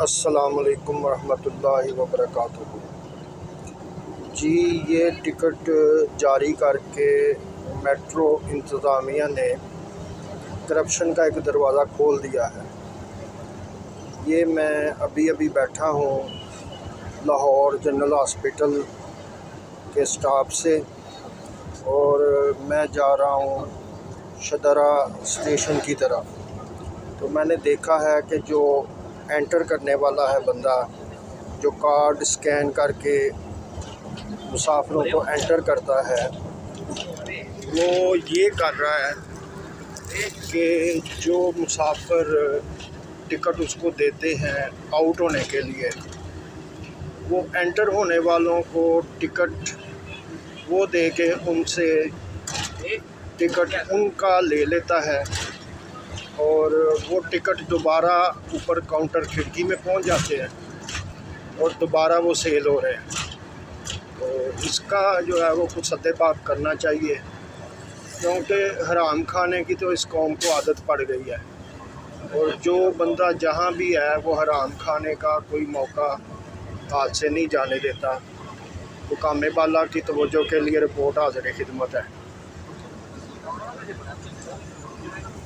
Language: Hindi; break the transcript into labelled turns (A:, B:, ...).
A: अस्सलाम वालेकुम रहमतुल्लाहि व बरकातुहू। जी, ये टिकट जारी करके मेट्रो इंतज़ामिया ने करप्शन का एक दरवाज़ा खोल दिया है। ये मैं अभी अभी बैठा हूँ लाहौर जनरल हॉस्पिटल के स्टाफ से और मैं जा रहा हूँ शदरा स्टेशन की तरफ। तो मैंने देखा है कि जो एंटर करने वाला है बंदा, जो कार्ड स्कैन करके मुसाफिरों को एंटर करता है, वो ये कर रहा है कि जो मुसाफिर टिकट उसको देते हैं आउट होने के लिए, वो एंटर होने वालों को टिकट वो दे के उनसे टिकट उनका ले लेता है और वो टिकट दोबारा ऊपर काउंटर खिड़की में पहुंच जाते हैं और दोबारा वो सेल हो रहे हैं। तो इसका जो है वो कुछ सद्देबात करना चाहिए, क्योंकि हराम खाने की तो इस कौम को आदत पड़ गई है और जो बंदा जहां भी है वो हराम खाने का कोई मौका हाथ से नहीं जाने देता। हुकाम बाला की तवज्जो के लिए रिपोर्ट हाज़िर खिदमत है।